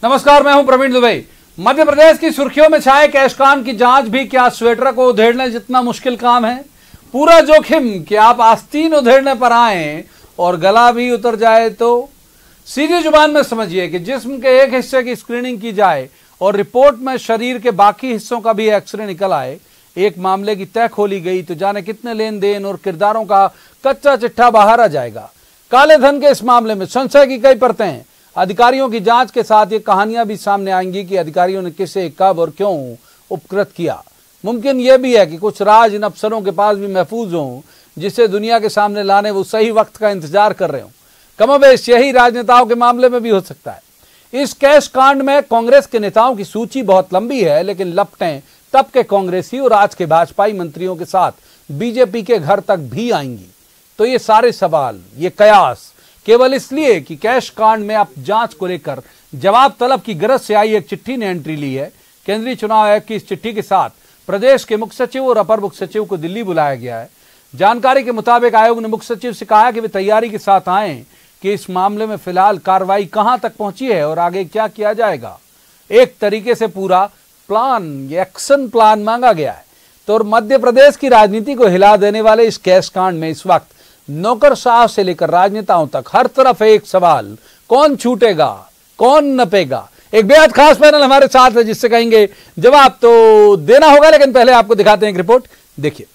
नमस्कार, मैं हूं प्रवीण दुबे। मध्य प्रदेश की सुर्खियों में छाए कैशकांड की जांच भी क्या स्वेटर को उधेड़ने जितना मुश्किल काम है? पूरा जोखिम कि आप आस्तीन उधेड़ने पर आए और गला भी उतर जाए तो? सीधी जुबान में समझिए कि जिस्म के एक हिस्से की स्क्रीनिंग की जाए और रिपोर्ट में शरीर के बाकी हिस्सों का भी एक्सरे निकल आए, एक मामले की तह खोली गई तो जाने कितने लेन देन और किरदारों का कच्चा चिट्ठा बाहर आ जाएगा। काले धन के इस मामले में संशय की कई परतें हैं। अधिकारियों की जांच के साथ ये कहानियां भी सामने आएंगी कि अधिकारियों ने किसे, कब और क्यों उपकृत किया। मुमकिन यह भी है कि कुछ राज इन अफसरों के पास भी महफूज हों, जिसे दुनिया के सामने लाने वो सही वक्त का इंतजार कर रहे हों। कमोबेश यही राजनेताओं के मामले में भी हो सकता है। इस कैश कांड में कांग्रेस के नेताओं की सूची बहुत लंबी है, लेकिन लपटें तब के कांग्रेसी और आज के भाजपाई मंत्रियों के साथ बीजेपी के घर तक भी आएंगी। तो ये सारे सवाल, ये कयास केवल इसलिए कि कैश कांड में अब जांच को लेकर जवाब तलब की गरज से आई एक चिट्ठी ने एंट्री ली है। केंद्रीय चुनाव आयोग की इस चिट्ठी के साथ प्रदेश के मुख्य सचिव और अपर मुख्य सचिव को दिल्ली बुलाया गया है। जानकारी के मुताबिक आयोग ने मुख्य सचिव से कहा कि वे तैयारी के साथ आए कि इस मामले में फिलहाल कार्रवाई कहां तक पहुंची है और आगे क्या किया जाएगा। एक तरीके से पूरा प्लान, एक्शन प्लान मांगा गया है। तो मध्य प्रदेश की राजनीति को हिला देने वाले इस कैश कांड में इस वक्त नौकरशाह से लेकर राजनेताओं तक हर तरफ एक सवाल, कौन छूटेगा, कौन नपेगा। एक बेहद खास पैनल हमारे साथ है जिससे कहेंगे जवाब तो देना होगा, लेकिन पहले आपको दिखाते हैं एक रिपोर्ट, देखिए।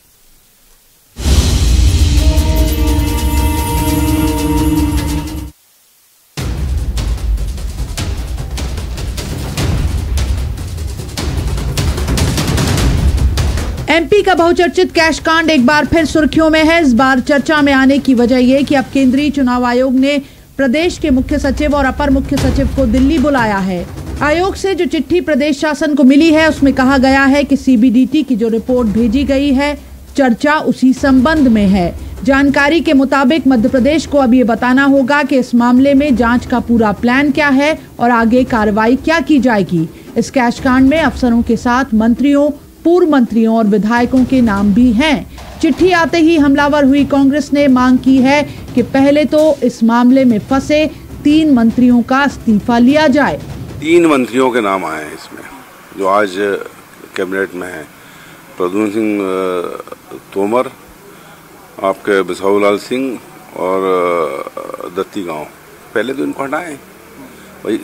एमपी का बहुचर्चित कैश कांड एक बार फिर सुर्खियों में है। इस बार चर्चा में आने की वजह यह कि अब केंद्रीय चुनाव आयोग ने प्रदेश के मुख्य सचिव और अपर मुख्य सचिव को दिल्ली बुलाया है। आयोग से जो चिट्ठी प्रदेश शासन को मिली है उसमें कहा गया है कि सीबीडीटी की जो रिपोर्ट भेजी गई है, चर्चा उसी संबंध में है। जानकारी के मुताबिक मध्य प्रदेश को अब ये बताना होगा कि इस मामले में जांच का पूरा प्लान क्या है और आगे कार्रवाई क्या की जाएगी। इस कैश कांड में अफसरों के साथ मंत्रियों, पूर्व मंत्रियों और विधायकों के नाम भी हैं। चिट्ठी आते ही हमलावर हुई कांग्रेस ने मांग की है कि पहले तो इस मामले में फंसे 3 मंत्रियों का इस्तीफा लिया जाए। 3 मंत्रियों के नाम आए हैं इसमें जो आज कैबिनेट में हैं। प्रद्युम्न सिंह तोमर, आपके बिसाहूलाल सिंह और दत्ती गांव। पहले तो इनको हटाएं भाई,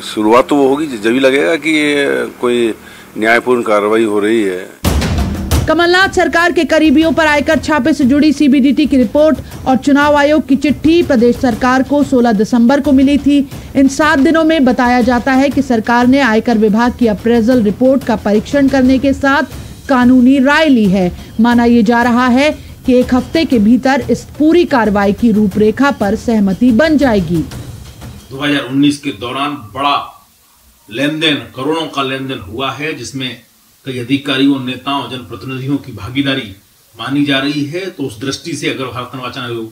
शुरुआत तो वो होगी जब ही लगेगा कि कोई न्यायपूर्ण कार्रवाई हो रही है। कमलनाथ सरकार के करीबियों पर आयकर छापे से जुड़ी सीबीडीटी की रिपोर्ट और चुनाव आयोग की चिट्ठी प्रदेश सरकार को 16 दिसंबर को मिली थी। इन 7 दिनों में बताया जाता है कि सरकार ने आयकर विभाग की अप्रेजल रिपोर्ट का परीक्षण करने के साथ कानूनी राय ली है। माना यह जा रहा है कि 1 हफ्ते के भीतर इस पूरी कार्रवाई की रूपरेखा पर सहमति बन जाएगी। 2019 के दौरान बड़ा लेन देन, करोड़ों का लेन देन हुआ है, जिसमें कई अधिकारियों, नेताओं, जनप्रतिनिधियों की भागीदारी मानी जा रही है। तो उस दृष्टि से अगर भारत निर्वाचन आयोग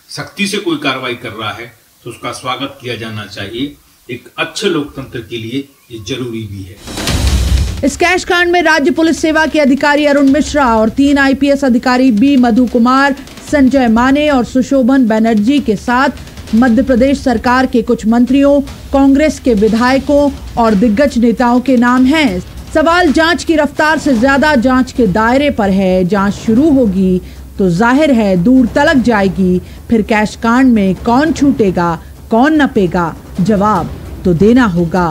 सख्ती से कोई कार्रवाई कर रहा है तो उसका स्वागत किया जाना चाहिए। एक अच्छे लोकतंत्र के लिए ये जरूरी भी है। इस कैश कांड में राज्य पुलिस सेवा के अधिकारी अरुण मिश्रा और 3 आईपीएस अधिकारी बी मधु कुमार, संजय माने और सुशोभन बनर्जी के साथ मध्य प्रदेश सरकार के कुछ मंत्रियों, कांग्रेस के विधायकों और दिग्गज नेताओं के नाम हैं। सवाल जांच की रफ्तार से ज्यादा जांच के दायरे पर है। जांच शुरू होगी तो जाहिर है दूर तलक जाएगी। फिर कैश कांड में कौन छूटेगा, कौन नपेगा, जवाब तो देना होगा।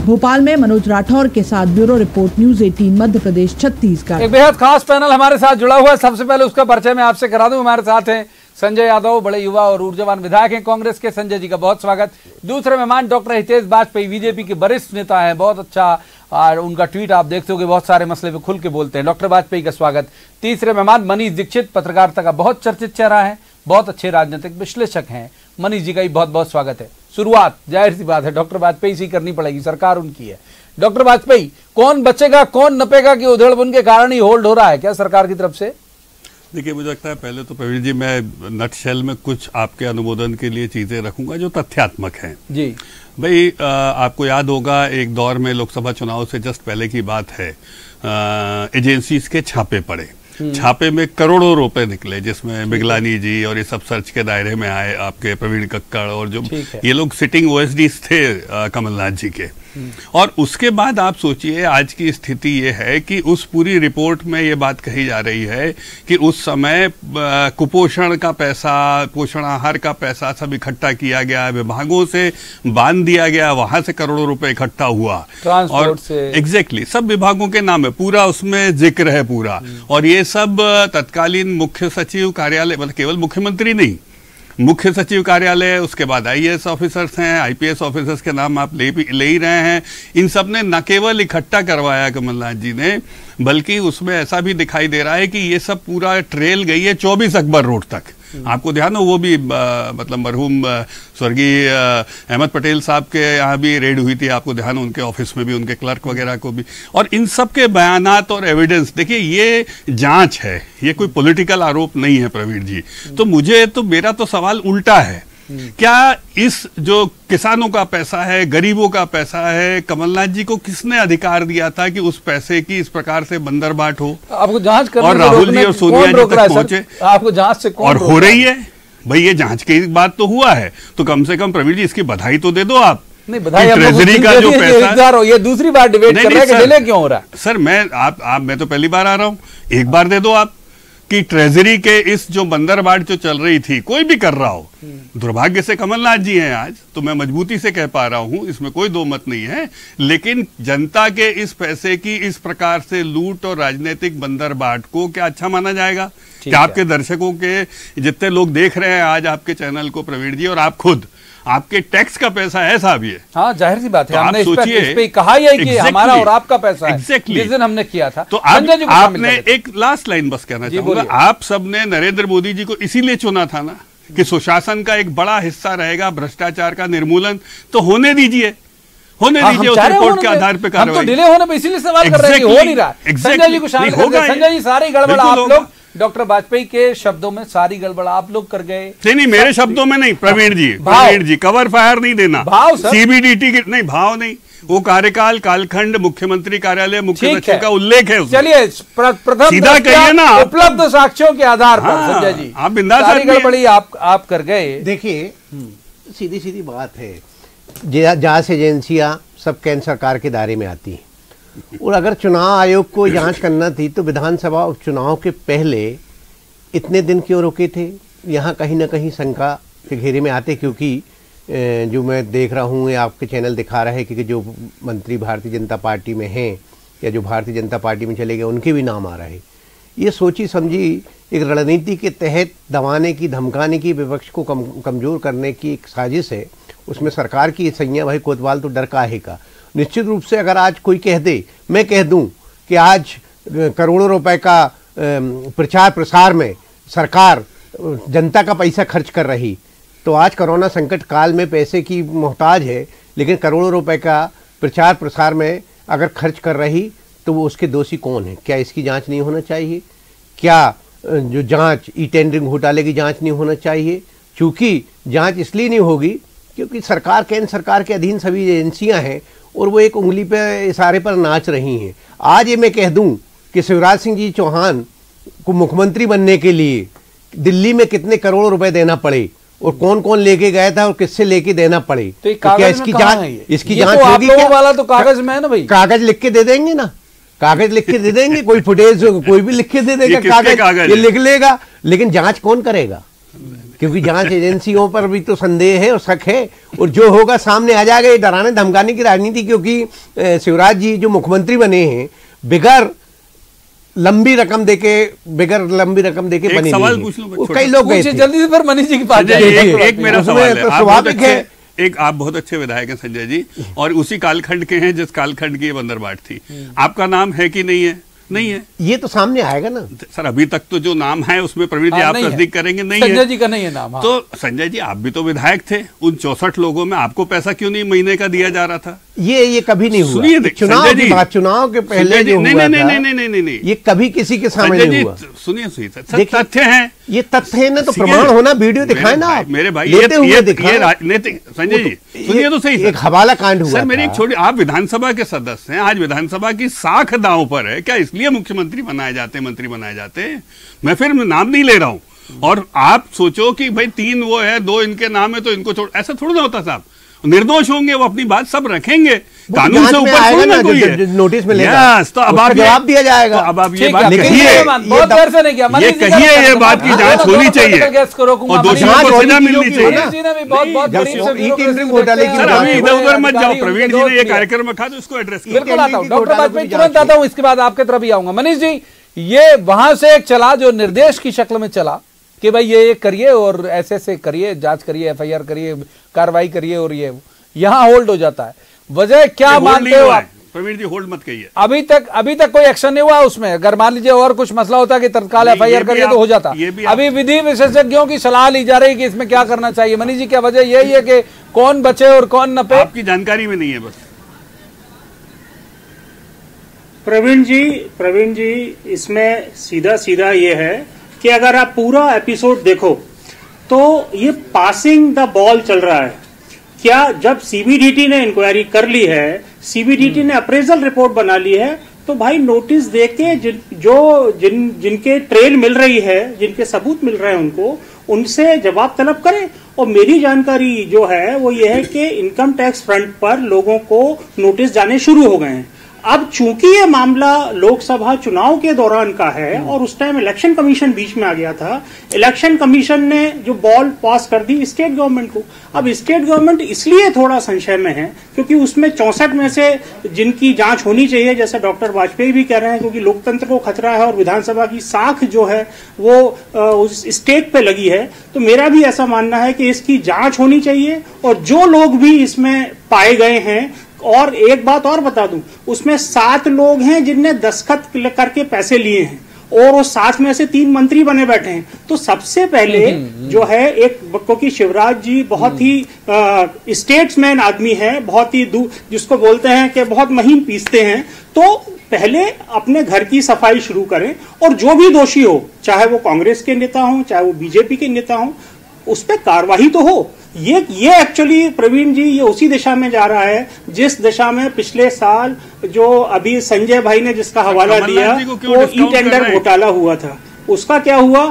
भोपाल में मनोज राठौर के साथ bureau report, news 18 Madhya Pradesh Chhattisgarh. एक बेहद खास पैनल हमारे साथ जुड़ा हुआ है। सबसे पहले उसका परिचय मैं आपसे करा दूं। हमारे साथ हैं संजय यादव, बड़े युवा और ऊर्जावान विधायक हैं कांग्रेस के। संजय जी का बहुत स्वागत। दूसरे मेहमान डॉक्टर हितेश वाजपेयी, बीजेपी के वरिष्ठ नेता हैं। बहुत अच्छा, और उनका ट्वीट आप देखते होंगे, बहुत सारे मसले पे खुल के बोलते हैं। डॉक्टर वाजपेयी का स्वागत। तीसरे मेहमान मनीष दीक्षित, पत्रकारिता का बहुत चर्चित चेहरा है, बहुत अच्छे राजनीतिक विश्लेषक हैं। मनीष जी का भी बहुत बहुत स्वागत है। शुरुआत जाहिर सी बात है डॉक्टर वाजपेयी से करनी पड़ेगी, सरकार उनकी है। डॉक्टर वाजपेयी, कौन बचेगा कौन नपेगा कि उधेड़बुन के कारण ही होल्ड हो रहा है क्या सरकार की तरफ से? देखिए, मुझे लगता है पहले तो प्रवीण जी मैं नटशेल में कुछ आपके अनुमोदन के लिए चीजें रखूंगा जो तथ्यात्मक हैं। जी भाई, आपको याद होगा एक दौर में लोकसभा चुनाव से जस्ट पहले की बात है, एजेंसीज के छापे पड़े छापे में करोड़ों रुपए निकले, जिसमें बिगलानी जी और ये सब सर्च के दायरे में आए, आपके प्रवीण कक्कड़ और जो ये लोग सिटिंग ओएसडीज थे कमलनाथ जी के। और उसके बाद आप सोचिए आज की स्थिति ये है कि उस पूरी रिपोर्ट में ये बात कही जा रही है कि उस समय कुपोषण का पैसा, पोषण आहार का पैसा सब इकट्ठा किया गया, विभागों से बांध दिया गया, वहां से करोड़ों रुपए इकट्ठा हुआ, और एग्जैक्टली सब विभागों के नाम है, पूरा उसमें जिक्र है पूरा। और ये सब तत्कालीन मुख्य सचिव कार्यालय, मतलब केवल मुख्यमंत्री नहीं, मुख्य सचिव कार्यालय, उसके बाद आईएएस ऑफिसर्स हैं, आईपीएस ऑफिसर्स के नाम आप ले ही रहे हैं। इन सब ने न केवल इकट्ठा करवाया कमलनाथ जी ने, बल्कि उसमें ऐसा भी दिखाई दे रहा है कि ये सब पूरा ट्रेल गई है 24 अकबर रोड तक। आपको ध्यान हो, वो भी मतलब मरहूम स्वर्गीय अहमद पटेल साहब के यहाँ भी रेड हुई थी, आपको ध्यान हो, उनके ऑफिस में भी, उनके क्लर्क वगैरह को भी। और इन सब के बयानात और एविडेंस, देखिए ये जांच है, ये कोई पॉलिटिकल आरोप नहीं है प्रवीण जी। तो मेरा तो सवाल उल्टा है, क्या इस जो किसानों का पैसा है, गरीबों का पैसा है, कमलनाथ जी को किसने अधिकार दिया था कि उस पैसे की इस प्रकार से बंदरबाट हो? आपको जांच करने और राहुल जी और सोनिया जी तक पहुंचे, आपको जांच से कौन और हो रही है भाई, ये जांच की बात तो हुआ है, तो कम से कम प्रवीण जी इसकी बधाई तो दे दो आप। नहीं, बधाई ट्रेजरी का जो पैसा, ये दूसरी बार डिबेट कर रहे हैं कि डिले क्यों हो रहा है? सर मैं तो पहली बार आ रहा हूं, एक बार दे दो आप कि ट्रेजरी के इस जो बंदरबाट जो चल रही थी, कोई भी कर रहा हो, दुर्भाग्य से कमलनाथ जी हैं आज, तो मैं मजबूती से कह पा रहा हूं, इसमें कोई दो मत नहीं है, लेकिन जनता के इस पैसे की इस प्रकार से लूट और राजनीतिक बंदरबाट को क्या अच्छा माना जाएगा? क्या आपके दर्शकों के जितने लोग देख रहे हैं आज आपके चैनल को प्रवीण जी, और आप खुद, आपके टैक्स का पैसा है साहब ये? हाँ, जाहिर सी बात है, तो हमने इस पे कहा ही है कि हमारा और आपका पैसा है, जिस दिन हमने किया था। तो आपने एक लास्ट लाइन बस कहना चाहूंगा, आप सबने नरेंद्र मोदी जी को इसीलिए चुना था ना कि सुशासन का एक बड़ा हिस्सा रहेगा भ्रष्टाचार का निर्मूलन, तो होने दीजिए उस रिपोर्ट के आधार पे कार्रवाई। हम तो डिले होने पे इसीलिए सवाल कर रहे हैं कि हो नहीं रहा। संजय जी को शामिल कर दिया। संजय जी, सारी गड़बड़ आप लोग, डॉक्टर वाजपेयी के शब्दों में सारी गड़बड़ आप लोग कर गए। नहीं, मेरे शब्दों में नहीं, प्रवीण जी कवर फायर नहीं देना, भाव सीबीडीटी के नहीं, भाव नहीं, वो कार्यकाल, कालखंड, मुख्यमंत्री कार्यालय, मुख्य सचिव का उल्लेख है। चलिए, प्रथम सीधा कहिए ना, उपलब्ध साक्ष्यों के आधार पर संजय जी आप बिंदास, सारी गड़बड़ी आप कर गए। देखिए, सीधी सीधी बात है, जांच एजेंसियां सब केंद्र सरकार के दायरे में आती हैं, और अगर चुनाव आयोग को जांच करना थी तो विधानसभा उपचुनाव के पहले इतने दिन क्यों रुके थे? यहाँ कहीं ना कहीं शंका के घेरे में आते, क्योंकि जो मैं देख रहा हूँ, आपके चैनल दिखा रहा है कि जो मंत्री भारतीय जनता पार्टी में हैं या जो भारतीय जनता पार्टी में चले गए, उनके भी नाम आ रहे। ये सोची समझी एक रणनीति के तहत दबाने की, धमकाने की, विपक्ष को कमजोर करने की एक साजिश है। उसमें सरकार की सैया भाई कोतवाल तो डर काहे का। निश्चित रूप से अगर आज कोई कह दे, मैं कह दूं कि आज करोड़ों रुपए का प्रचार प्रसार में सरकार जनता का पैसा खर्च कर रही, तो आज कोरोना संकट काल में पैसे की मोहताज है, लेकिन करोड़ों रुपए का प्रचार प्रसार में अगर खर्च कर रही तो वो उसके दोषी कौन है? क्या इसकी जांच नहीं होना चाहिए? क्या जो जांच ई टेंडरिंग घोटाले की जांच नहीं होना चाहिए? चूंकि जांच इसलिए नहीं होगी क्योंकि सरकार, केंद्र सरकार के अधीन सभी एजेंसियां हैं और वो एक उंगली पे इशारे पर नाच रही हैं। आज ये मैं कह दूं कि शिवराज सिंह जी चौहान को मुख्यमंत्री बनने के लिए दिल्ली में कितने करोड़ रुपए देना पड़े और कौन कौन लेके गया था और किससे लेके देना पड़े, तो क्या इसकी जांच होगी? क्या वाला तो कागज में है ना भाई, कागज लिख के दे देंगे ना, कागज लिख के दे देंगे, कोई फुटेज कोई भी लिख के दे देगा, कागज ये लिख लेगा, लेकिन जांच कौन करेगा? क्योंकि जांच एजेंसियों पर भी तो संदेह है और शक है, और जो होगा सामने आ जाएगा। ये डराने धमकाने की राजनीति, क्योंकि शिवराज जी जो मुख्यमंत्री बने हैं बगैर लंबी रकम देके बने सवाल पूछ लो, कई लोग गए थे। जल्दी से फिर मनीष जी की बात। एक मेरा सवाल है, स्वाभाविक है, एक आप बहुत अच्छे विधायक हैं संजय जी, और उसी कालखंड के हैं जिस कालखंड की ये बंदरबाट थी। आपका नाम है कि नहीं है? नहीं है, ये तो सामने आएगा ना सर। अभी तक तो जो नाम है उसमें प्रवीण जी आप तस्दीक करेंगे नहीं है, संजय जी का नहीं है नाम। तो संजय जी आप भी तो विधायक थे, उन 64 लोगों में आपको पैसा क्यों नहीं महीने का दिया जा रहा था? ये कभी नहीं हुआ। चुनाव की बात, चुनाव के पहले जो हुआ था, नहीं, ये कभी किसी के सामने नहीं हुआ। सुनिए तथ्य हैं, ये तथ्य है ना, तो प्रमाण होना, वीडियो दिखाए ना आप, मेरे भाई, लेते हुए दिखाए। राजनीतिक संजय जी सुनिए तो सही, एक हवाला कांड हुआ सर। मेरी एक छोटी, आप विधानसभा के सदस्य हैं, आज विधानसभा की साख दांव पर है क्या? इसलिए मुख्यमंत्री बनाए जाते, मंत्री बनाए जाते? मैं फिर नाम नहीं ले रहा हूं। और आप सोचो कि भाई 3 वो है, 2 इनके नाम है तो इनको छोड़, ऐसा थोड़ा ना होता साहब। निर्दोष होंगे वो, अपनी बात सब रखेंगे, कानून से ऊपर कोई ना कोई है, नोटिस में लेगा, तो अब आप जवाब दिया जाएगा। तो अब आप ये बात कहिए, बहुत देर से नहीं किया, ये कहिए, ये बात की जांच होनी चाहिए और दोषियों को सजा मिलनी चाहिए। सर अभी इधर उधर मत जाओ, प्रवीण जी ने ये कार्यक्रम रखा तो इसको एड्रेस किया। बिल्कुल आता हूँ डॉक्टर वाजपेयी, तुरंत आता हूँ, इसके बाद आपके तरफ ही आऊंगा। मनीष जी, ये वहां से एक चला जो निर्देश की शक्ल में चला कि भाई ये करिए और ऐसे करिए, जांच करिए, एफआईआर करिए, कार्रवाई करिए, और ये यहां होल्ड हो जाता है। वजह क्या मानते हो आप? प्रवीण जी होल्ड मत कहिए। अभी तक कोई एक्शन नहीं हुआ उसमें। अगर मान लीजिए और कुछ मसला होता कि तत्काल एफआईआर करिए तो हो जाता। अभी विधि विशेषज्ञों की सलाह ली जा रही है कि इसमें क्या करना चाहिए। मनीष जी, क्या वजह यही है कि कौन बचे और कौन न पे? आपकी जानकारी में नहीं है बस। प्रवीण जी, इसमें सीधा ये है कि अगर आप पूरा एपिसोड देखो तो ये पासिंग द बॉल चल रहा है। क्या जब सीबीडीटी ने इंक्वायरी कर ली है, सीबीडीटी ने अप्रेजल रिपोर्ट बना ली है, तो भाई नोटिस देके जिनके ट्रेल मिल रही है, जिनके सबूत मिल रहे हैं, उनसे जवाब तलब करें। और मेरी जानकारी जो है वो ये है कि इनकम टैक्स फ्रंट पर लोगों को नोटिस जाने शुरू हो गए हैं। अब चूंकि ये मामला लोकसभा चुनाव के दौरान का है और उस टाइम इलेक्शन कमीशन बीच में आ गया था, इलेक्शन कमीशन ने जो बॉल पास कर दी स्टेट गवर्नमेंट को। अब स्टेट गवर्नमेंट इसलिए थोड़ा संशय में है क्योंकि उसमें 64 में से जिनकी जांच होनी चाहिए, जैसे डॉक्टर वाजपेयी भी कह रहे हैं, क्योंकि लोकतंत्र को खतरा है और विधानसभा की साख जो है वो उस स्टेट पे लगी है, तो मेरा भी ऐसा मानना है कि इसकी जांच होनी चाहिए। और जो लोग भी इसमें पाए गए हैं, और एक बात और बता दूं, उसमें 7 लोग हैं जिनने दस्तखत करके पैसे लिए हैं और वो 7 में से 3 मंत्री बने बैठे हैं। तो सबसे पहले जो है एक, क्योंकि शिवराज जी बहुत ही स्टेट्समैन आदमी है, बहुत ही जिसको बोलते हैं कि बहुत महीन पीसते हैं, तो पहले अपने घर की सफाई शुरू करें और जो भी दोषी हो, चाहे वो कांग्रेस के नेता हो, चाहे वो बीजेपी के नेता हो, उस पर कार्रवाई तो हो। ये एक्चुअली प्रवीण जी, ये उसी दिशा में जा रहा है जिस दिशा में पिछले साल जो अभी संजय भाई ने जिसका हवाला दिया वो ई टेंडर घोटाला हुआ था, उसका क्या हुआ?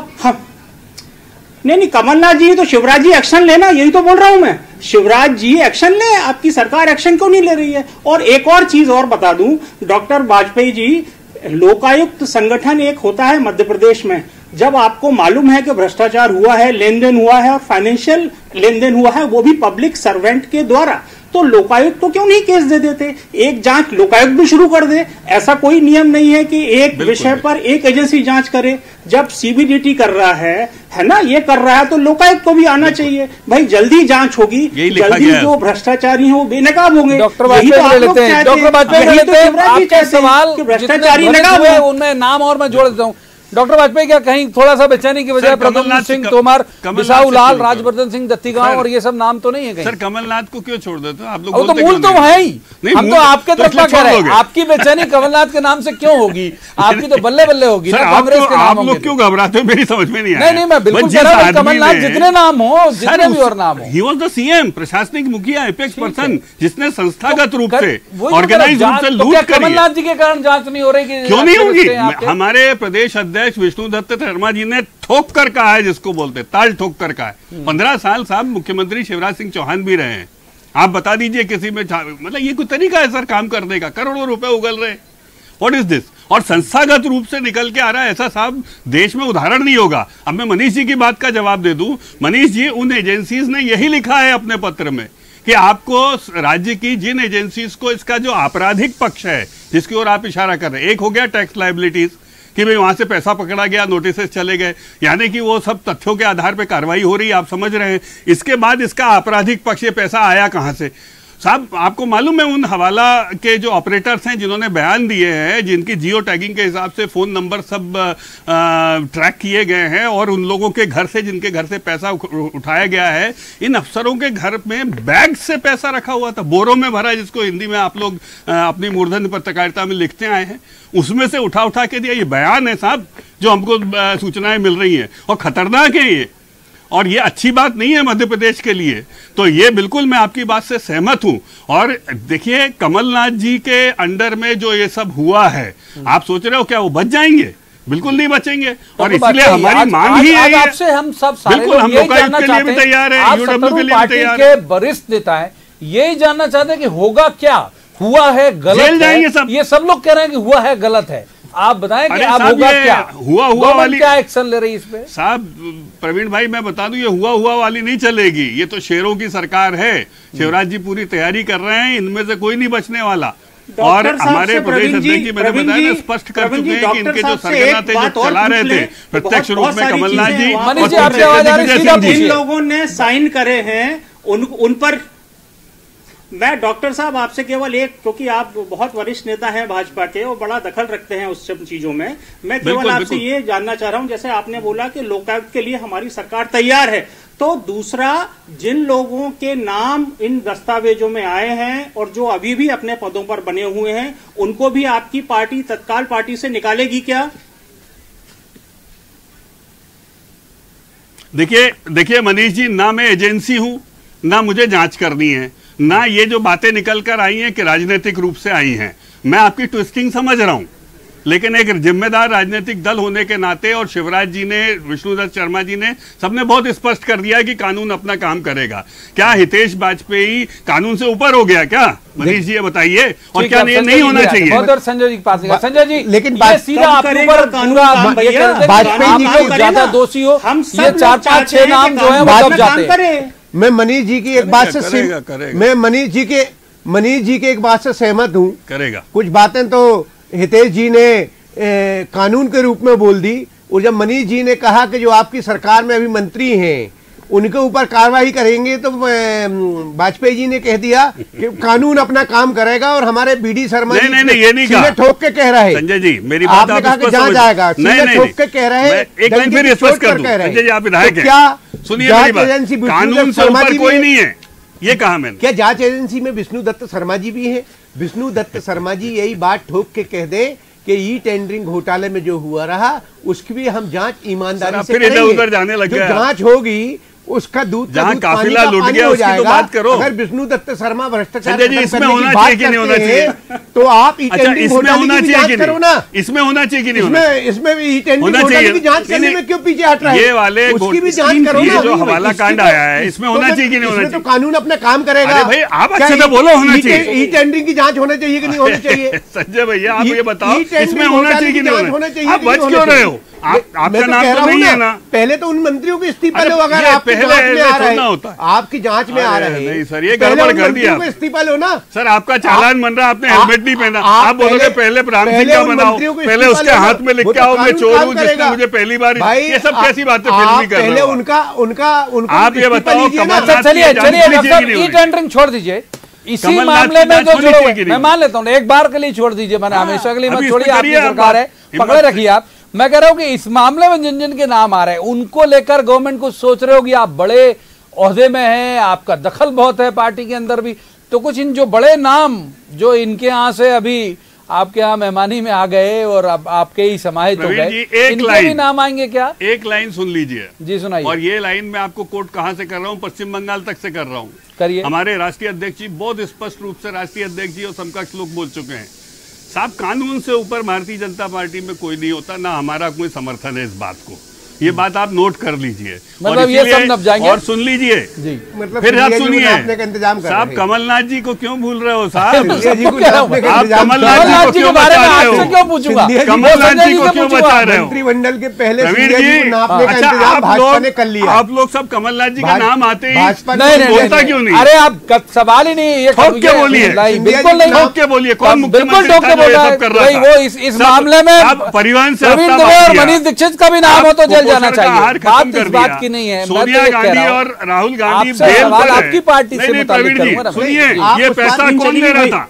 नहीं, कमलनाथ जी तो शिवराज जी एक्शन लेना, यही तो बोल रहा हूं मैं। शिवराज जी एक्शन ले, आपकी सरकार एक्शन क्यों नहीं ले रही है? और एक और चीज और बता दूं, डॉक्टर वाजपेयी जी, लोकायुक्त संगठन एक होता है मध्य प्रदेश में, जब आपको मालूम है कि भ्रष्टाचार हुआ है, लेन देन हुआ है और फाइनेंशियल लेन देन हुआ है, वो भी पब्लिक सर्वेंट के द्वारा, तो लोकायुक्त तो क्यों नहीं केस दे देते? एक जांच लोकायुक्त भी शुरू कर दे। ऐसा कोई नियम नहीं है कि एक विषय पर एक एजेंसी जांच करे। जब सीबीडीटी कर रहा है ना, ये कर रहा है, तो लोकायुक्त को भी आना चाहिए। भाई जल्दी जांच होगी, जल्दी जो भ्रष्टाचारी हैं वो बेनकाब होंगे। डॉक्टर वाजपेयी लेते हैं, डॉक्टर वाजपेयी लेते हैं। आपके सवाल भ्रष्टाचारी नकाब हुए, उनमें नाम और मैं जोड़ देता हूँ। डॉक्टर वाजपेयी, क्या कहीं थोड़ा सा बेचैनी की वजह प्रद्युम्न सिंह तोमर, बिसाहू लाल, राजवर्धन सिंह दत्तीगांव और ये सब नाम तो नहीं है कहीं? सर कमलनाथ को क्यों छोड़ देते हो आप लोग? तो मूल तो है ही, हम तो आपके तरफ का कह रहे हैं। आपकी बेचैनी कमलनाथ के नाम से क्यों होगी? आपकी तो बल्ले बल्ले होगी ना कांग्रेस के नाम। आप लोग क्यों घबराते हो? मेरी समझ में नहीं आया। नहीं, मैं बिल्कुल कह रहा हूं, कमलनाथ जितने नाम हो, जितने भी और नाम हो, ही वाज द सीएम, प्रशासनिक मुखिया, एपेक्स पर्सन, जिसने संस्थागत रूप से, ऑर्गेनाइज्ड रूप से लूट करी। कमलनाथ जी के कारण जांच नहीं हो रही? क्यों नहीं होगी? हमारे प्रदेश अध्यक्ष विष्णु दत्त शर्मा जी ने ठोक कर कहा है, जिसको बोलते ताल ठोक कर कहा है। 15 साल साहब मुख्यमंत्री शिवराज सिंह चौहान भी रहे हैं। आप बता दीजिए किसी में, मतलब ये कोई तरीका है सर काम करने का? करोड़ों रुपए उगल रहे, व्हाट इज दिस? और संस्थागत रूप से निकल के आ रहा है, ऐसा साहब देश में उदाहरण नहीं होगा। अब मैं मनीष जी की बात का जवाब दे दूं। मनीष जी, उन एजेंसीज ने यही लिखा है अपने पत्र में कि आपको राज्य की जिन एजेंसीज को इसका जो आपराधिक पक्ष है जिसकी ओर आप इशारा कर रहे हैं, एक हो गया टैक्स लायबिलिटीज कि भाई वहां से पैसा पकड़ा गया, नोटिस चले गए, यानी कि वो सब तथ्यों के आधार पे कार्रवाई हो रही है, आप समझ रहे हैं। इसके बाद इसका आपराधिक पक्ष, ये पैसा आया कहां से? साहब आपको मालूम है उन हवाला के जो ऑपरेटर्स हैं जिन्होंने बयान दिए हैं, जिनकी जियो टैगिंग के हिसाब से फोन नंबर सब ट्रैक किए गए हैं और उन लोगों के घर से, जिनके घर से पैसा उठाया गया है, इन अफसरों के घर में बैग से पैसा रखा हुआ था, बोरों में भरा, जिसको हिंदी में आप लोग अपनी मूर्धन्य पत्रकारिता में लिखते आए हैं, उसमें से उठा उठा के दिया। ये बयान है साहब जो हमको सूचनाएं मिल रही हैं और खतरनाक है ये, और ये अच्छी बात नहीं है मध्य प्रदेश के लिए। तो ये बिल्कुल मैं आपकी बात से सहमत हूं। और देखिए कमलनाथ जी के अंडर में जो ये सब हुआ है, आप सोच रहे हो क्या वो बच जाएंगे? बिल्कुल नहीं बचेंगे। और इसलिए हमारी मांग ही है, आपसे हम सब सारे बिल्कुल हम लोकायुक्त के लिए भी तैयार है, यूडब्ल्यू के लिए भी तैयार है। वरिष्ठ नेता है, यही जानना चाहते हैं कि होगा क्या, हुआ है गलत है, सब ये सब लोग कह रहे हैं कि हुआ है गलत है। आप बताएं कि अब होगा क्या, हुआ वाली क्या एक्शन ले रही है इस पे? साहब प्रवीण भाई मैं बता दूं, ये हुआ वाली नहीं चलेगी। ये तो शेरों की सरकार है, शिवराज जी पूरी तैयारी कर रहे हैं, इनमें से कोई नहीं बचने वाला। और हमारे प्रदेश अध्यक्ष जी मैंने बताया स्पष्ट कर चुके हैं कि इनके जो सरगना थे, जो चला रहे थे प्रत्यक्ष रूप में कमलनाथ जी और जिन लोगों ने साइन करे हैं उन पर मैं डॉक्टर साहब आपसे केवल एक, क्योंकि आप बहुत वरिष्ठ नेता हैं भाजपा के और बड़ा दखल रखते हैं उस सब चीजों में, मैं केवल आपसे ये जानना चाह रहा हूं, जैसे आपने बोला कि लोकायुक्त के लिए हमारी सरकार तैयार है, तो दूसरा जिन लोगों के नाम इन दस्तावेजों में आए हैं और जो अभी भी अपने पदों पर बने हुए हैं, उनको भी आपकी पार्टी तत्काल पार्टी से निकालेगी क्या? देखिए मनीष जी, ना मैं एजेंसी हूं, ना मुझे जांच करनी है, ना ये जो बातें निकल कर आई हैं कि राजनीतिक रूप से आई हैं। मैं आपकी ट्विस्टिंग समझ रहा हूं, लेकिन एक जिम्मेदार राजनीतिक दल होने के नाते, और शिवराज जी ने, विष्णुदत्त शर्मा जी ने, सबने बहुत स्पष्ट कर दिया कि कानून अपना काम करेगा। क्या हितेश वाजपेयी कानून से ऊपर हो गया क्या? मनीष जी ये बताइए, और क्या नहीं होना चाहिए? संजय जी के पास, संजय जी लेकिन सीधा आपके ऊपर वाजपेयी जी ज्यादा दोषी हो, ये 4-5-6 नाम जो है वो सब जाते हैं। मैं मनीष जी की एक बात से मैं मनीष जी के एक बात से सहमत हूं। करेगा कुछ बातें तो हितेश जी ने कानून के रूप में बोल दी, और जब मनीष जी ने कहा कि जो आपकी सरकार में अभी मंत्री हैं उनके ऊपर कार्रवाई करेंगे, तो वाजपेयी जी ने कह दिया कि कानून अपना काम करेगा, और हमारे बीडी शर्मा जी ये नहीं कहा, ठोक के कह रहे हैं। संजय जी मेरी बात आपने कहा कि जांच आएगा, ठोक के कह रहे हैं। एक लाइन फिर स्पष्ट कर दूं, संजय जी आप विधायक हैं, क्या सुनिए मेरी बात, कानून से ऊपर कोई नहीं है, ये कहा मैंने। क्या जांच एजेंसी में विष्णुदत्त शर्मा जी भी हैं? विष्णुदत्त शर्मा जी यही बात ठोक के कह दें कि ई टेंडरिंग घोटाले में जो हुआ रहा उसकी भी हम जांच ईमानदारी से करेंगे। इधर-उधर जाने लग गया, जांच होगी उसका दूध जहां काफिला लुट गया उसकी तो बात करो। अगर विष्णुदत्त शर्मा भ्रष्टाचार इसमें होना चाहिए कि नहीं होना चाहिए, तो आप ई टेंडरिंग घोटाले की जांच करो ना। इसमें होना चाहिए कि नहीं होना चाहिए? इसमें ई टेंडरिंग घोटाले की जांच करने में क्यों पीछे हट रहा है? ये वाले उसकी भी जांच करो ना। जो हवाला कांड आया है इसमें होना चाहिए कि नहीं होना चाहिए? तो कानून अपना काम करेगा। अरे भाई आप अच्छे से बोलो, होना चाहिए। ई टेंडरिंग की जांच होना चाहिए कि नहीं होनी चाहिए? संजय भैया आप ये बताओ, इसमें होना चाहिए कि नहीं होना चाहिए? आप बच क्यों रहे हो? आपका नाम तो नहीं है ना। पहले तो उन मंत्रियों के इस्तीफा लो, अगर आपकी जांच में आ रहा है, आपकी जांच में आ रहा है। नहीं सर, ये गड़बड़ कर दिया। इस्तीफा लो ना सर, आपका चालान बन रहा, आपने हेलमेट नहीं पहना। आप बोलोगे पहले राम सिंह का बनाओ, पहले उसके हाथ में लिख के आओ मैं चोर हूँ जिसने मुझे पहली बार, ये सब कैसी बातें फिल्मी कर रहे हो? उनका आप ये बताओ, चलिए ई टेंडरिंग छोड़ दीजिए, इसी मामले में जो जुड़े, मैं मान लेता हूँ एक बार के लिए छोड़ दीजिए, मैंने हमेशा के लिए मत छोड़िए, आपकी सरकार है, पकड़े रखिए आप। मैं कह रहा हूं कि इस मामले में जिन जिन के नाम आ रहे हैं उनको लेकर गवर्नमेंट को सोच रहे हो कि आप बड़े ओहदे में हैं, आपका दखल बहुत है पार्टी के अंदर भी, तो कुछ इन जो बड़े नाम जो इनके यहाँ से अभी आपके यहाँ मेहमानी में आ गए और अब आपके ही समाहित हो गए, इनके भी नाम आएंगे क्या? एक लाइन सुन लीजिए जी, सुनाइए। और ये लाइन मैं आपको कोट कहां से कर रहा हूं? पश्चिम बंगाल तक से कर रहा हूं। करिए। हमारे राष्ट्रीय अध्यक्ष जी बहुत स्पष्ट रूप से, राष्ट्रीय अध्यक्ष जी और समकक्ष लोग बोल चुके हैं, साहब कानून से ऊपर भारतीय जनता पार्टी में कोई नहीं होता, ना हमारा कोई समर्थन है इस बात को। ये बात आप नोट कर लीजिए, मतलब ये सब नप जाएंगे। और सुन लीजिए जी, मतलब फिर आप सुनिए साहब, कमलनाथ जी को क्यों भूल रहे हो साहब? आप कमलनाथ जी को बारे में आपसे क्यों पूछूंगा? कमलनाथ जी को क्यों बचा रहे हो? मंत्रिमंडल के पहले आप लोग सब कमलनाथ जी का नाम आते ही बोलता क्यों नहीं? अरे आप सवाल ही नहीं, ये ठोक के बोलिए, बिल्कुल नहीं ठोक के बोलिए, कौन मुख्यमंत्री कर रहा है? वो इस मामले में परिवहन से प्रवीण दुबे और मनीष दीक्षित का भी नाम हो तो जेल जाना चाहिए। बात इस बात की नहीं है, सोनिया गांधी और राहुल गांधी सवाल आपकी पार्टी से मुताबिक करूंगा। सुनिए, ये पैसा कौन दे रहा था?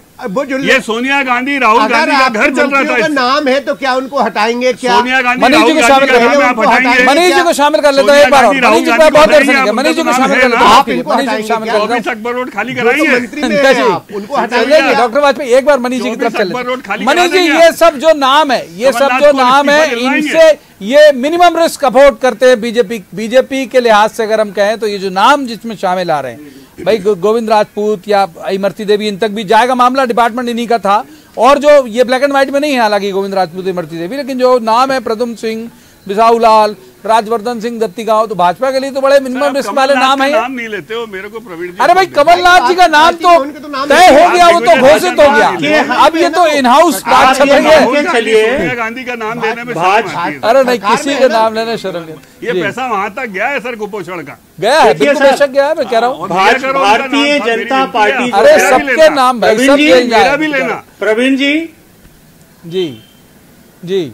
ये सोनिया गांधी राहुल गांधी का घर चल रहा था। नाम है तो क्या उनको हटाएंगे? क्या सोनिया गांधी मनीष जी को शामिल कर लेते हैं, मनीष जी को शामिल कर लेते हैं एक बार। मनीष जी को बहुत देर से नहीं, मनीष जी को शामिल कर लेते हैं, मनीष जी को शामिल कर लेते हैं। अकबर रोड खाली कराइए, उनको हटाइए। डॉक्टर वाजपेयी एक बार मनीष जी की तरफ चले। मनीष जी, ये सब जो नाम है, ये सब जो नाम है, इनसे ये मिनिमम रिस्क अफोर्ड करते हैं बीजेपी के लिहाज से अगर हम कहें तो। ये जो नाम जिसमें शामिल आ रहे हैं भाई, गोविंद राजपूत या इमरती देवी, इन तक भी जाएगा मामला, डिपार्टमेंट इन्हीं का था। और जो ये ब्लैक एंड व्हाइट में नहीं है हालांकि गोविंद राजपूत, इमरती देवी, लेकिन जो नाम है प्रद्युम्न सिंह, बिसाहू लाल, राजवर्धन सिंह दत्तीगांव, तो भाजपा के लिए तो बड़े मिनिमम रिस्क वाले नाम है। नाम नहीं लेते हो मेरे को प्रवीण जी। अरे भाई, कमलनाथ जी का नाम तो तय हो गया, वो तो घोषित हो गया। अब ये तो इन हाउस बात चल रही है। सोनिया गांधी का नाम देने में अरे नहीं, किसी का नाम लेने शर्म। ये पैसा वहां तक गया है सर, कुपोषण का गया है, बिल्कुल बेशक गया है, मैं कह रहा हूँ। भारतीय जनता पार्टी, अरे सबके नाम भाई, सब मेरा भी लेना। प्रवीण जी जी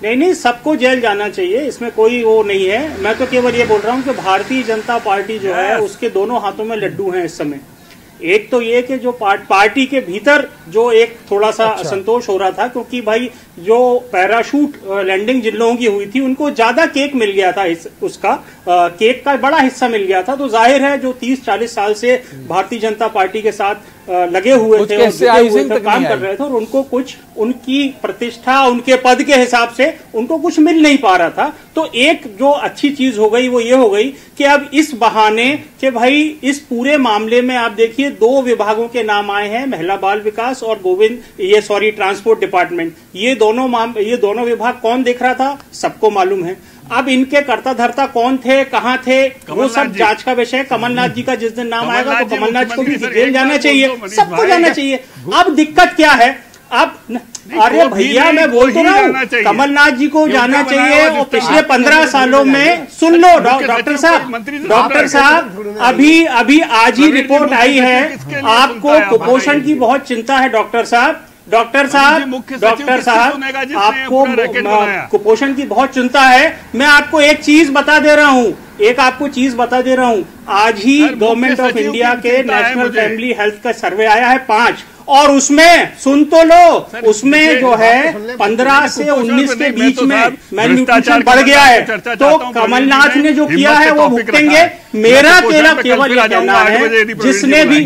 नहीं, सबको जेल जाना चाहिए, इसमें कोई वो नहीं है। मैं तो केवल ये बोल रहा हूँ कि भारतीय जनता पार्टी जो है उसके दोनों हाथों में लड्डू हैं इस समय। एक तो ये कि जो पार्टी के भीतर जो एक थोड़ा सा असंतोष हो रहा था, क्योंकि भाई जो पैराशूट लैंडिंग जिन लोगों की हुई थी उनको ज्यादा केक मिल गया था, उसका केक का बड़ा हिस्सा मिल गया था। तो जाहिर है जो 30-40 साल से भारतीय जनता पार्टी के साथ लगे हुए थे और काम कर रहे थे, और उनको कुछ उनकी प्रतिष्ठा, उनके पद के हिसाब से उनको कुछ मिल नहीं पा रहा था। तो एक जो अच्छी चीज हो गई वो ये हो गई कि अब इस बहाने कि भाई इस पूरे मामले में आप देखिए 2 विभागों के नाम आए हैं, महिला बाल विकास और ट्रांसपोर्ट डिपार्टमेंट। ये दोनों विभाग कौन देख रहा था, सबको मालूम है। अब इनके कर्ता धर्ता कौन थे, कहां थे, वो सब जांच का विषय। कमलनाथ जी का जिस दिन नाम आएगा तो कमलनाथ को भी जेल जाना चाहिए, सबको जाना चाहिए। अब दिक्कत क्या है, अब अरे भैया मैं बोल तो रहा हूँ, कमलनाथ जी को जाना चाहिए। और पिछले 15 सालों में सुन लो डॉक्टर साहब, अभी आज ही रिपोर्ट आई है, आपको कुपोषण की बहुत चिंता है डॉक्टर साहब, आपको कुपोषण की बहुत चिंता है। मैं आपको एक चीज बता दे रहा हूँ, आज ही गवर्नमेंट ऑफ इंडिया के नेशनल फैमिली हेल्थ का सर्वे आया है 5, और उसमें सुन तो लो, उसमें जो है 15 से 19 के बीच में मैल्यूट्रिशन बढ़ गया है। तो कमलनाथ ने जो किया है वो भुगतेंगे। मेरा केवल ये कहना है, जिसने भी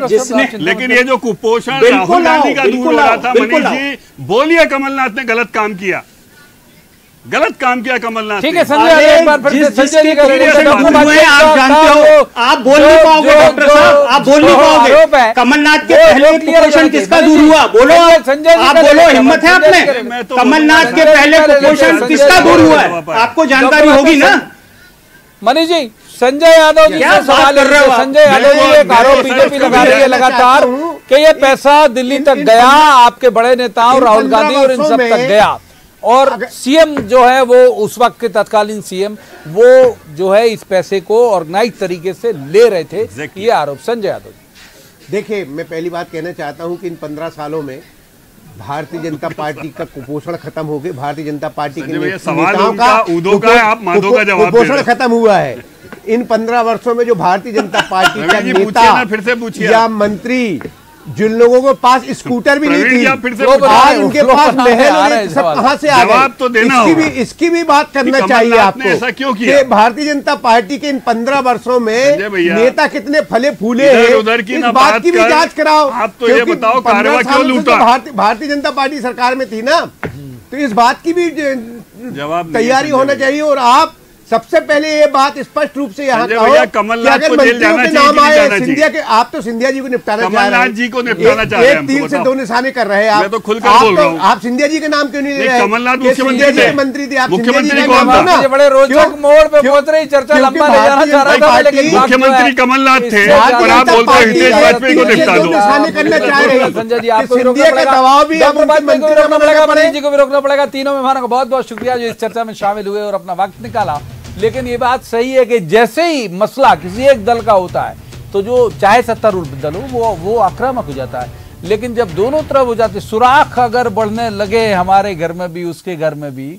जिसने, लेकिन ये जो कुपोषण राहुल गांधी का दूर हो रहा था, मनीष जी बोलिए कमलनाथ ने गलत काम किया कमलनाथ। ठीक है संजय, एक बार फिर संजय जी का आप जानते हो, आप बोल नहीं पाओगे डॉक्टर साहब, आप बोल नहीं पाओगे। कमलनाथ के पहले कुपोषण किसका दूर हुआ, बोलो संजय, आप बोलो, हिम्मत है आप में? कमलनाथ के पहले कुपोषण किसका दूर हुआ है, आपको जानकारी होगी ना। मनीष जी, संजय यादव जी से सवाल कर रहे हो। संजय यादव जी एक आरोप बीजेपी लगा रही है लगातार कि ये पैसा दिल्ली तक गया, आपके बड़े नेताओं राहुल गांधी और इन सब तक गया, और सीएम जो है वो उस वक्त के तत्कालीन सीएम वो जो है इस पैसे को ऑर्गेनाइज तरीके से ले रहे थे। ये आरोप संजय यादव जी। देखिए, मैं पहली बात कहना चाहता हूं कि इन 15 सालों में भारतीय जनता पार्टी का कुपोषण खत्म हो गया। भारतीय जनता पार्टी के नेताओं का कुपोषण खत्म हुआ है। इन 15 वर्षों में जो भारतीय जनता पार्टी का नेता या मंत्री, जिन लोगों के पास स्कूटर भी नहीं थी, आज उनके पास महल, सब कहां से आ गए? तो इसकी भी बात करना चाहिए आपको। ऐसा क्यों किया? भारतीय जनता पार्टी के इन 15 वर्षों में नेता कितने फले फूले हैं, इस बात की भी जांच कराओ। आप तो ये बताओ, 15 साल से भारतीय जनता पार्टी सरकार में थी ना, तो इस बात की भी तैयारी होना चाहिए। और आप सबसे पहले ये बात स्पष्ट रूप से यहाँ कहो कि अगर मंत्रियों के नाम आए, सिंधिया के, आप तो सिंधिया जी को निपटाना चाह रहे हैं, एक तीर से 2 निशाने कर रहे हैं आप। तो खुलकर बोल रहा हूं, आप सिंधिया जी के नाम क्यों नहीं ले रहे? कमलनाथ मुख्यमंत्री थे, आप मुख्यमंत्री बड़े रोचक मोड़ पे पहुंच रही, चर्चा लंबा ले जाना चाह रहा था, लेकिन मुख्यमंत्री कमलनाथ थे और आप बोलते हैं हितेश वाजपेयी को निपटा दो। निशाने करना चाह रहे हैं संजय जी, आपको सिंधिया का दबाव भी रोकना पड़ेगा, मनीष जी को भी रोकना पड़ेगा। तीनों मेहमानों का बहुत बहुत शुक्रिया जो इस चर्चा में शामिल हुए और अपना वक्त निकाला। लेकिन ये बात सही है कि जैसे ही मसला किसी एक दल का होता है तो जो चाहे सत्तारूढ़ दल हो वो आक्रामक हो जाता है, लेकिन जब दोनों तरफ हो जाते, सुराख अगर बढ़ने लगे हमारे घर में भी उसके घर में भी,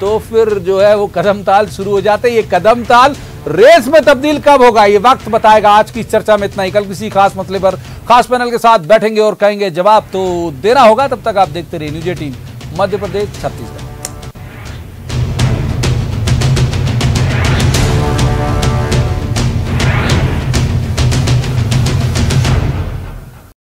तो फिर जो है वो कदम ताल शुरू हो जाते हैं। ये कदम ताल रेस में तब्दील कब होगा ये वक्त बताएगा। आज की चर्चा में इतना ही। कल किसी खास मसले पर खास पैनल के साथ बैठेंगे और कहेंगे जवाब तो देना होगा। तब तक आप देखते रहिए न्यूज़ 18 मध्य प्रदेश छत्तीसगढ़।